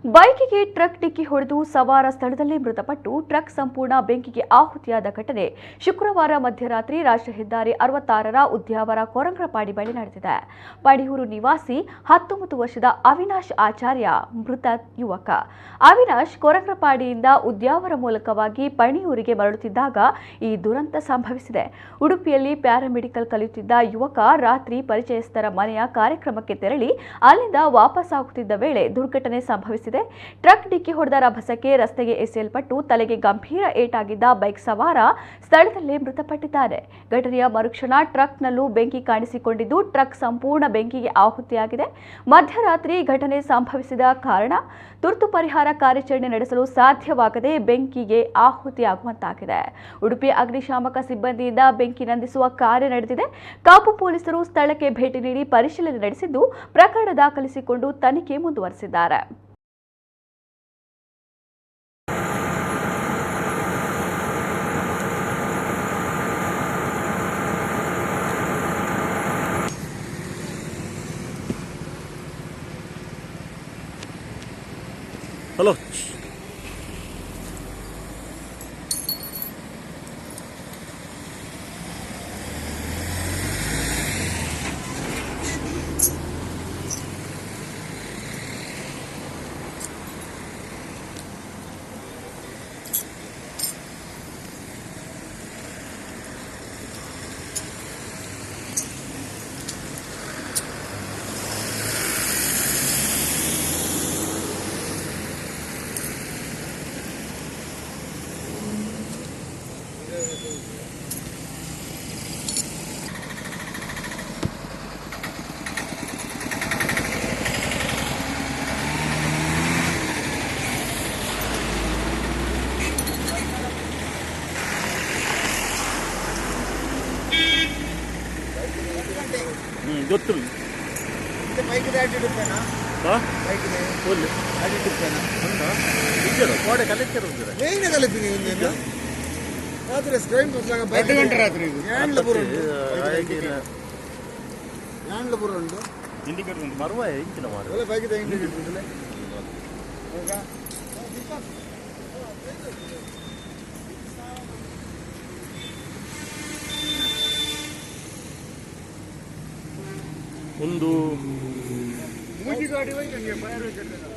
ಬೈಕಿಗೆ ಟ್ರಕ್ ಡಿಕ್ಕಿ ಹೊಡೆದು ಸವಾರ ಸ್ಥಳದಲ್ಲೇ ಮೃತಪಟ್ಟು ಟ್ರಕ್ ಸಂಪೂರ್ಣ ಬೆಂಕಿಗೆ ಆಹುತಿಯಾದ ಘಟನೆ ಶುಕ್ರವಾರ ಮಧ್ಯರಾತ್ರಿ ರಾಷ್ಟ್ರೀಯ ಹೆದ್ದಾರಿ 66ರ ಉದ್ಯಾವರ ಕೊರಂಗ್ರಪಾಡಿ ಬಳಿ ನಡೆದಿದೆ. ಪಡಿಯೂರು ನಿವಾಸಿ 19 ವರ್ಷದ ಅವಿನಾಶ್ ಆಚಾರ್ಯ ಮೃತ ಯುವಕ. ಅವಿನಾಶ್ ಕೊರಂಗ್ರಪಾಡಿಯಿಂದ ಉದ್ಯಾವರ ಮೂಲಕವಾಗಿ ಪಣಿಯೂರಿಗೆ ಮರಳುತ್ತಿದ್ದಾಗ ಈ ದುರಂತ ಸಂಭವಿಸಿದೆ. ಉಡುಪಿಯಲ್ಲಿ ಪ್ಯಾರಾಮೆಡಿಕಲ್ ಕಲಿಯುತ್ತಿದ್ದ ಯುವಕ ರಾತ್ರಿ ಪರಿಚಯಸ್ಥರ ಮನೆಯ ಕಾರ್ಯಕ್ರಮಕ್ಕೆ ತೆರಳಿ ಅಲ್ಲಿಂದ ವಾಪಸ್ಸಾಗುತ್ತಿದ್ದ ವೇಳೆ ದುರ್ಘಟನೆ ಸಂಭವಿಸಿದೆ. ಟ್ರಕ್ ಡಿಕ್ಕಿ ಹೊಡೆದ ರಭಸಕ್ಕೆ ರಸ್ತೆಗೆ ಎಸೆಯಲ್ಪಟ್ಟು ತಲೆಗೆ ಗಂಭೀರ ಏಟಾಗಿದ್ದ ಬೈಕ್ ಸವಾರ ಸ್ಥಳದಲ್ಲೇ ಮೃತಪಟ್ಟಿದ್ದಾರೆ. ಘಟನೆಯ ಮರುಕ್ಷಣ ಟ್ರಕ್ನಲ್ಲೂ ಬೆಂಕಿ ಕಾಣಿಸಿಕೊಂಡಿದ್ದು ಟ್ರಕ್ ಸಂಪೂರ್ಣ ಬೆಂಕಿಗೆ ಆಹುತಿಯಾಗಿದೆ. ಮಧ್ಯರಾತ್ರಿ ಘಟನೆ ಸಂಭವಿಸಿದ ಕಾರಣ ತುರ್ತು ಪರಿಹಾರ ಕಾರ್ಯಾಚರಣೆ ನಡೆಸಲು ಸಾಧ್ಯವಾಗದೆ ಬೆಂಕಿಗೆ ಆಹುತಿಯಾಗುವಂತಾಗಿದೆ. ಉಡುಪಿ ಅಗ್ನಿಶಾಮಕ ಸಿಬ್ಬಂದಿಯಿಂದ ಬೆಂಕಿ ನಂದಿಸುವ ಕಾರ್ಯ ನಡೆದಿದೆ. ಕಾಪು ಪೊಲೀಸರು ಸ್ಥಳಕ್ಕೆ ಭೇಟಿ ನೀಡಿ ಪರಿಶೀಲನೆ ನಡೆಸಿದ್ದು ಪ್ರಕರಣ ದಾಖಲಿಸಿಕೊಂಡು ತನಿಖೆ ಮುಂದುವರೆಸಿದ್ದಾರೆ. ಹಲೋ, ಗೊತ್ತು ಬೈಕ್ ರೂಪಾಯಿನಾ ಬೈಕ್ ಕೋಡೆ ಕಲೆಕ್ಟರ್ ಹೋಗಿದ್ದಾರೆ ಏನೇ ಕಲಿತೀನಿ ರಾತ್ರಿ ಸ್ಕ್ರೈನ್ ಬೈಕ್ ಗಂಟೆ ರಾತ್ರಿ ಯಾಂಡ್ಲಪುರ ಉಂಟು ಇಂಡಿಕೇಟರ್ ಉಂಟು ಮರುವ ಇಂಚಿನ ಮಾಡು ಬೈಕ್ ಇಂಡಿಕೇಟರ್ ಉಂಟಲ್ಲ ಒಂದು ಮೂಜಿ ಗಾಡಿ ಹೋಯ್ತು